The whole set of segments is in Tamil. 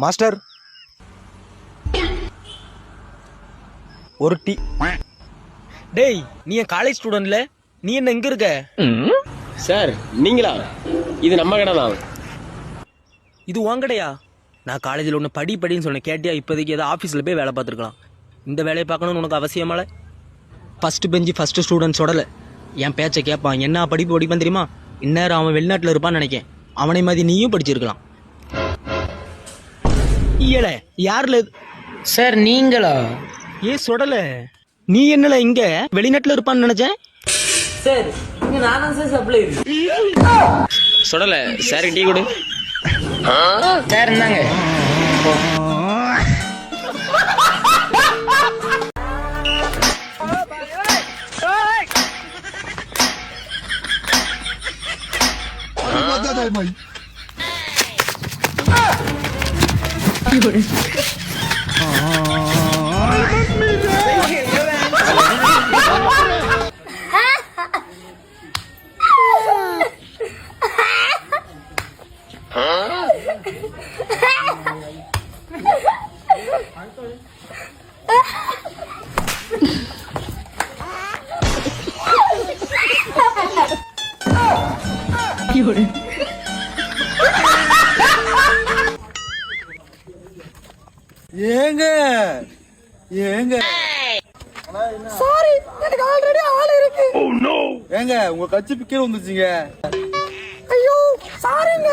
மாஸ்டர் ஒரு டீ. டேய், நீ என் காலேஜ் ஸ்டூடெண்ட்ல, நீ என்ன எங்க இருக்க? சார் நீங்களா? இது நம்ம கடை தான். இது உன் கடையா? நான் காலேஜில் ஒன்று படின்னு சொன்னேன், கேட்டியா? இப்போதைக்கு ஏதோ ஆஃபீஸில் போய் வேலை பார்த்துருக்கலாம். இந்த வேலையை பார்க்கணும்னு உனக்கு அவசியமால? ஃபஸ்ட்டு பெஞ்சு ஃபஸ்ட்டு ஸ்டூடெண்ட்ஸோடல என் பேச்சை கேட்பான். என்ன படிப்பான் தெரியுமா? இந்நேரம் அவன் வெளிநாட்டில் இருப்பான்னு நினைக்கேன். அவனை மாதிரி நீயும் படிச்சிருக்கலாம். ஏல யாருல சார் நீங்களா? ஏ சொடல, நீ என்னல இங்க வெளிநாட்டுல இருப்பான்னு நினைச்சேன். சார் இங்க நான் சார் சப்ளை சொல்லல சார், டீ கொடு. சார் இருந்தாங்க. ஏங்க ஏங்க சாரி, எனக்கு ஆல்ரெடி ஆள் இருக்கு. ஏங்க உங்க கட்சி கீழே வந்துச்சுங்க. ஐயோ சாரிங்க.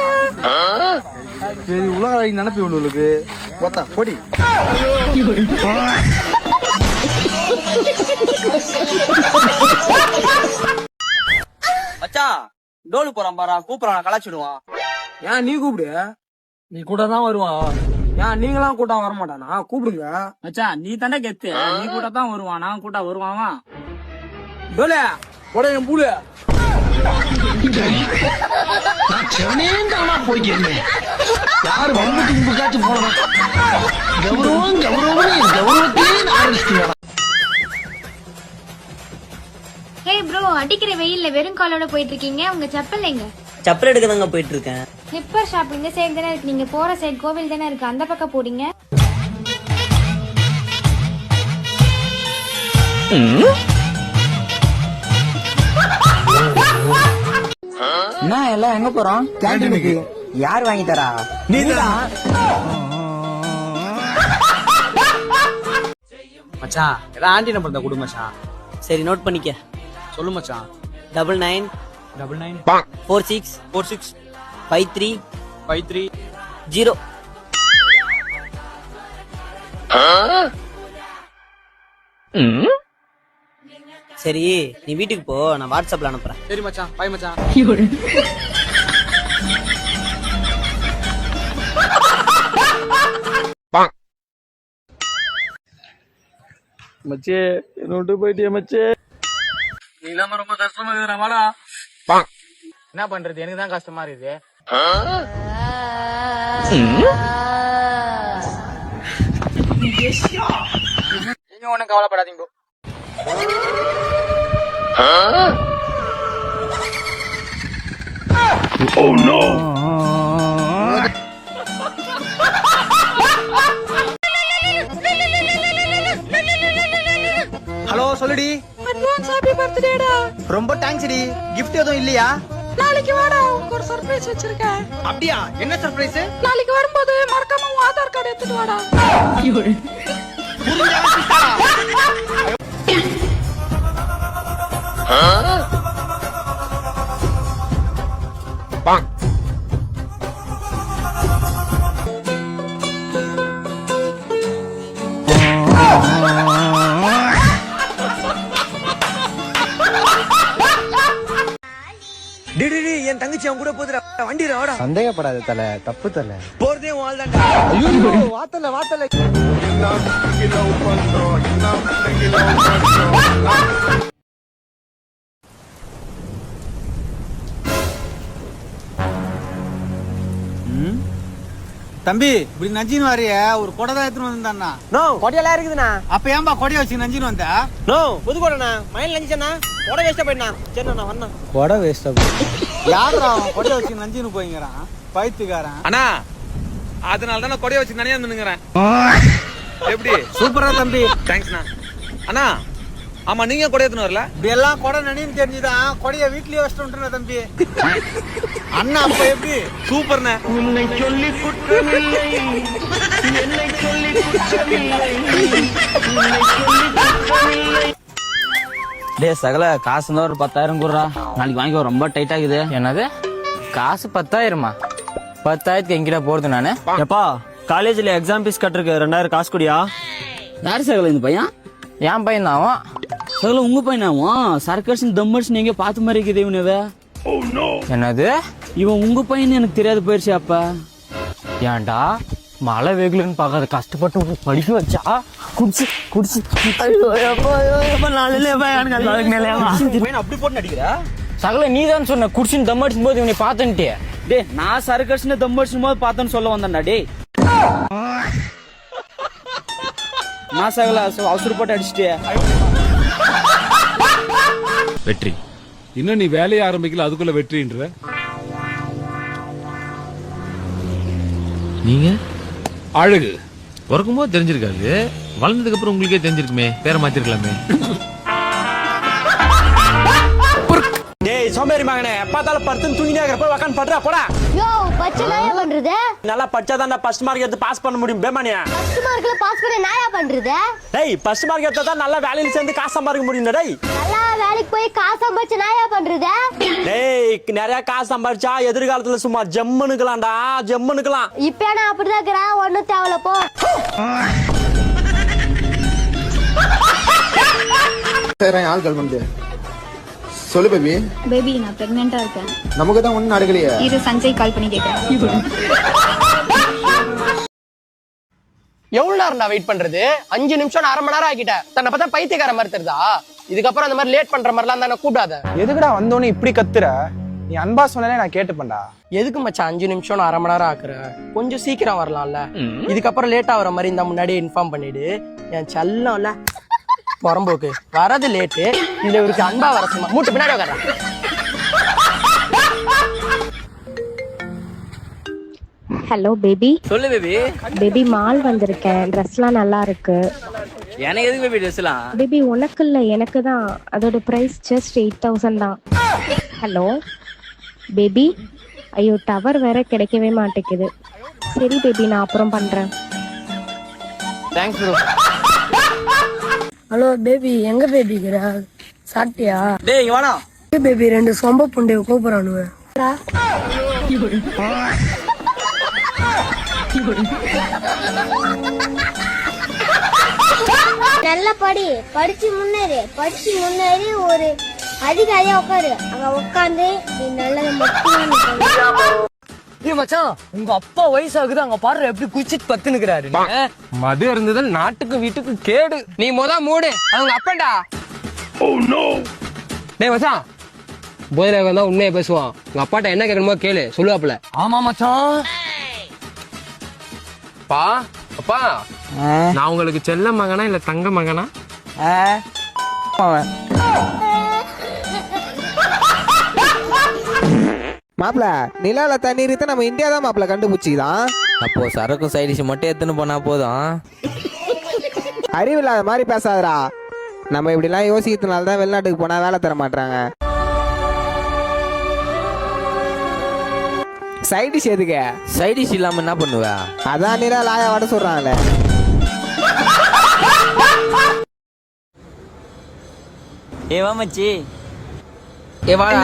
சரி உலக நினைப்பு உங்களுக்கு போத்தா போடி. மச்சான் டோலு போறான் பாரா, கூப்பிடறான், கலாச்சிடுவான். ஏன் நீ கூப்பிடு, நீ கூட தான் வருவான். ஏன் நீங்களாம் கூட்டம் வர மாட்டானா? கூப்பிடுங்க மச்சான், நீ தானே கெத்து, நீ கூட தான் வருவான், நான் கூட்டா வருவான். டோல போட என் பூலு. யாரு வம்புக்கு இம்புக்காச்சும் போனோம். கௌரவம் கௌரவம் கௌரவத்தையே ஆரம்பிச்சிட்டீங்க. ஹே ப்ரோ, அடிக்கிற வெயில்ல வெறும் காலோட போயிட்டு இருக்கீங்க. உங்க செப்பல் எங்க? செப்பல் எடுக்க தாங்க போயிட்டு இருக்கேன். ஸ்லிப்பர் ஷாப் இந்த சைடு தானே இருக்கு. நீங்க போற சைடு கோவில் தானே இருக்கு, அந்த பக்கம் போறீங்க. என்ன எல்லாம் எங்க போறோம்? கேண்டீனுக்கு. யார் வாங்கி தரா? நீதான். மச்சான் ஏதாவது ஆண்டி நம்பர் தான் கொடு மச்சான். சரி நோட் பண்ணிக்க. சொல்லு மச்சான். 99 46 53 0. சரி நீ வீட்டுக்கு போ, நான் வாட்ஸ்அப்ல அனுப்புறேன். சரி மச்சான், பாய் மச்சான். மச்சே என்ன விட்டு போயிட்டிய மச்சே. நீ இல்லாம ரொம்ப கஷ்டமா இருக்குடா. வாடா. என்ன பண்றது, எனக்கு தான் கஷ்டமா இருக்குது. நீங்க ஒண்ணும் கவலைப்படாதீங்க. ஹலோ சொல்லுடி. அட்வான்ஸ் ஹாப்பி பர்த்டேடா. ரொம்ப தேங்க்ஸ் டி. கிஃப்ட் எதுவும் இல்லையா? நாளைக்கு வாடா, உனக்கு ஒரு சர்ப்ரைஸ் வச்சிருக்கேன். அப்படியா? என்ன சர்ப்ரைஸ்? நாளைக்கு வரும்போது மறக்காம உன் ஆதார் கார்டு எடுத்துட்டு வாடா. என் தங்கச்சி அவன் கூட போதுடா. வண்டி வாடா. சந்தேகப்படாத தல, தப்பு தல. போறதே உன் ஆள் தான்டா. ஐயோ வாத்தல வாத்தல. தம்பி இப்படி நஞ்சின்னு வரைய ஒரு கொடை தான் எடுத்துன்னு வந்தாண்ணா. நோ கொடையெல்லாம் இருக்குதுண்ணா. அப்ப ஏன்பா கொடையை வச்சு நஞ்சின்னு வந்த? நோ புது கொடைண்ணா. மயில் நஞ்சிச்சண்ணா, கொடை வேஸ்டா போயிட்டா. சரி நான் வரேன். கொடை வேஸ்டா. யாரா அவன் கொடையை வச்சு நஞ்சின்னு போய்ங்கிறான் பைத்துக்காரன். அண்ணா அதனால தான் நான் கொடைய வச்சு நினையா நின்னுங்கிறேன். எப்படி? சூப்பரா தம்பி. தேங்க்ஸ்ண்ணா. அண்ணா ஆமா நீங்க கொடை எடுத்துன்னு வரல? இப்படி எல்லாம் கொடை நனின்னு தெரிஞ்சுதான் கொடைய வீட்லயே வச்சுட்டு வந்துட்டேன் தம்பி. அண்ணா அப்ப எப்படி? சூப்பர்ண்ணே. உன்னை சொல்லி குற்றமில்லை, என்னை சொல்லி குற்றமில்லை, உன்னை சொல்லி குற்றமில்லை. டேய் சகல காசு இருந்தா ஒரு 10,000 குடுறா, நாளைக்கு வாங்கிக்கோ, ரொம்ப டைட் ஆகுது. என்னது காசு 10,000மா? 10,000க்கு எங்கிட்ட போறது நானு? எப்பா காலேஜ்ல எக்ஸாம் ஃபீஸ் கட்டுறதுக்கு 2000 காசு குடியா? யாரு சகல இந்த பையன்? என் பையன் தான் அவன். சகல உங்க பையனாவும் சர்க்கஸ் தம்மர்ஸ் நீங்க பார்த்த மாதிரி இருக்குது இவனவே. என்னது இவன் உங்க பையன் எனக்கு தெரியாது போயிருச்சு. அப்ப ஏன்டா மழை வெகுலுன்னு பார்க்காத கஷ்டப்பட்டு உனக்கு படிக்க வச்சா குடிச்சு குடிச்சு அப்படி போட்டு நடிக்கிற? சகல நீ தான் சொன்ன குடிச்சுன்னு தம் அடிச்சும் போது இவனை பார்த்தன்ட்டே. டேய் நான் சர்க்கஸ் தம்மர்ஸ் போது பார்த்தேன்னு சொல்ல வந்தேன்டா. டேய் நான் சகல அவசர போட்டு அடிச்சுட்டே. வெற்றி இன்னும் நீ வேலையை ஆரம்பிக்கல, அதுக்குள்ள வெற்றின்ற நீங்க அழகு பிறக்கும் போது தெரிஞ்சிருக்காது, வளர்ந்ததுக்கு அப்புறம் உங்களுக்கே தெரிஞ்சிருக்குமே, பேரை மாத்திருக்கலாமே. டேய் சோம்பேறி மகனே, பார்த்தாலும் படுத்து தூங்கினே இருக்கிற போய் உட்காந்து படுறா போடா. யோ பச்சை நாயா பண்றது? நல்லா படிச்சாதான் ஃபர்ஸ்ட் மார்க் எடுத்து பாஸ் பண்ண முடியும் பேமானியா. ஃபர்ஸ்ட் மார்க்ல பாஸ் பண்ண நாயா பண்றது? டேய் ஃபர்ஸ்ட் மார்க் எடுத்தா தான் நல்லா வேலையில சேர்ந்து காசு சம்பாதிக்க முடியும். டேய் நல்லா வேலைக்கு போய் காசு சம்பாதிச்ச நாயா பண்றது? டேய் நிறைய காசு சம்பாதிச்சா எதிர்காலத்துல சும்மா ஜம்முனுக்கலாம்டா, ஜம்முனுக்கலாம். இப்ப நான் அப்படிதான் இருக்கிறேன், ஒன்னும் தேவையில்ல போ. ஆள் கால் பண்ணு. சொல்லு பேபி. பேபி நான் பிரெக்னெண்டா இருக்கேன். நமக்கு தான் ஒன்னும் நடக்கலையே. இரு சஞ்சய் கால் பண்ணி கேட்கிறேன். எவ்வளவு நேரம் வெயிட் பண்றது? 5 நிமிஷம் 1/2 மணி நேரம் ஆகிட்டேன். தன்னை பார்த்தா பைத்தியக்கார மாதிரி தெரியுதா? இதுக்கப்புறம் அந்த மாதிரி லேட் பண்ற மாதிரிலாம் தானே கூப்பிடாத. எதுக்குடா வந்தோன்னு இப்படி கத்துற? நீ அன்பா சொன்னாலே நான் கேட்டுப்பேன்டா. எதுக்கு மச்சான் 5 நிமிஷம் 1/2 மணி நேரம் ஆக்குற? கொஞ்சம் சீக்கிரம் வரலாம்ல. இதுக்கப்புறம் லேட் ஆகுற மாதிரி இந்த முன்னாடியே இன்ஃபார்ம் பண்ணிடு. என் செல்லம்ல புறம்போக்கு வரது லேட்டு, இதுல இவருக்கு அன்பா வர சும்மா மூட்டு பின்னாடி உட்கார. Hello baby. சொல்லு பேபி. பேபி மால் வந்திருக்கேன், ட்ரெஸ்லாம் நல்லா இருக்கு. எனக்கு எதுக்கு பேபி ட்ரெஸ்லாம்? பேபி உனக்கு இல்ல எனக்கு தான். அதோட பிரைஸ் ஜஸ்ட் 8,000 தான். Hello baby. ஐயோ டவர் வேற கிடைக்கவே மாட்டேங்குது. சரி பேபி நான் அப்புறம் பண்றேன். Thanks bro. ஹலோ பேபி, எங்க பேபி இருக்கிற? சாப்பிட்டியா? டேய் இங்க வாடா. பேபி 2 சொம்ப புண்டைய கூப்பிடறானுவ. நல்லா படிச்சு முன்னேறி ஒரு அதிகாரியா உட்காரு. அங்க உட்காந்து நீ நல்லதை மட்டும். ஏய் மச்சான், உங்க அப்பா வயசாகுது, அங்க பாரு எப்படி குச்சிட்டு பத்துனுக்குறாரு. மது இருந்தது நாட்டுக்கு வீட்டுக்கு கேடு. நீ மூடு, அவங்க அப்பன்டா. டேய் மச்சான், போதையில வந்தா உண்மையை பேசுவான். உங்க அப்பாட்ட என்ன கேட்கணுமோ கேளு, சொல்லுவாப்புல. ஆமா மச்சான். அப்பா அப்பா, நான் உங்களுக்கு செல்ல மகனா இல்ல தங்க மகனா? மாப்பிள நிலால தண்ணீர் நம்ம இந்தியா தான் மாப்பிள கண்டுபிடிச்சிதான். அப்போ சரக்கும் சைடிஷ் மட்டும் எடுத்துன்னு போனா போதும். அறிவில்லாத மாதிரி பேசாதடா. நம்ம இப்படி எல்லாம் யோசிக்கிறதுனால தான் வெளிநாட்டுக்கு போனா வேலை தர மாட்டாங்க. சைடிஷ் எதுக்கு? சைடிஷ் இல்லாம என்ன பண்ணுவ? அதான் நிலா லாயா வட சொல்றாங்களே. ஏவா மச்சி. ஏ வாடா.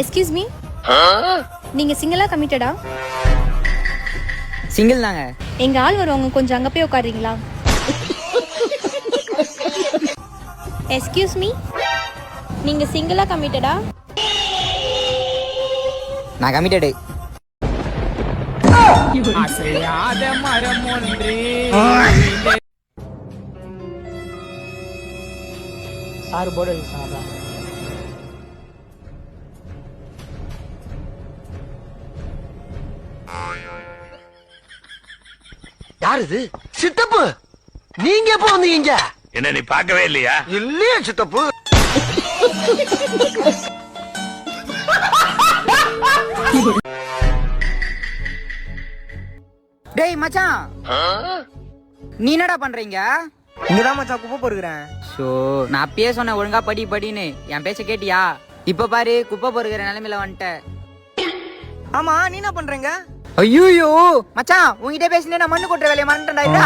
எஸ்கியூஸ் மீ, நீங்க சிங்கிளா கமிட்டடா? சிங்கிள் தாங்க. எங்க ஆள் வருவாங்க, கொஞ்சம் அங்க போய் உட்காருறீங்களா? எஸ்கியூஸ் மீ, நீங்க சிங்கிளா கமிட்டடா? நான் கமிட்டடு. அசையாத மரம் ஒன்று. சார் போர்டு அடிச்சாங்க. யாரு இது? சித்தப்பு. நீங்க எப்போ வந்தீங்க? என்ன நீ பார்க்கவே இல்லையா? இல்லையா சித்தப்பு? டேய் மச்சான், நீ என்னடா பண்றீங்க? இங்கதான் மச்சான் குப்பை பொறுக்கிறேன். சோ நான் அப்பயே சொன்னேன் ஒழுங்கா படி படின்னு, என் பேச்ச கேட்டியா? இப்ப பாரு குப்பை பொறுக்கிற நிலைமையில வந்துட்ட. ஆமா நீ என்ன பண்றீங்க? ஐயோ மச்சான், உன்கிட்ட பேசினே நான் மண்ணு கொட்டுற வேலையை மறந்துட்டேன்டா.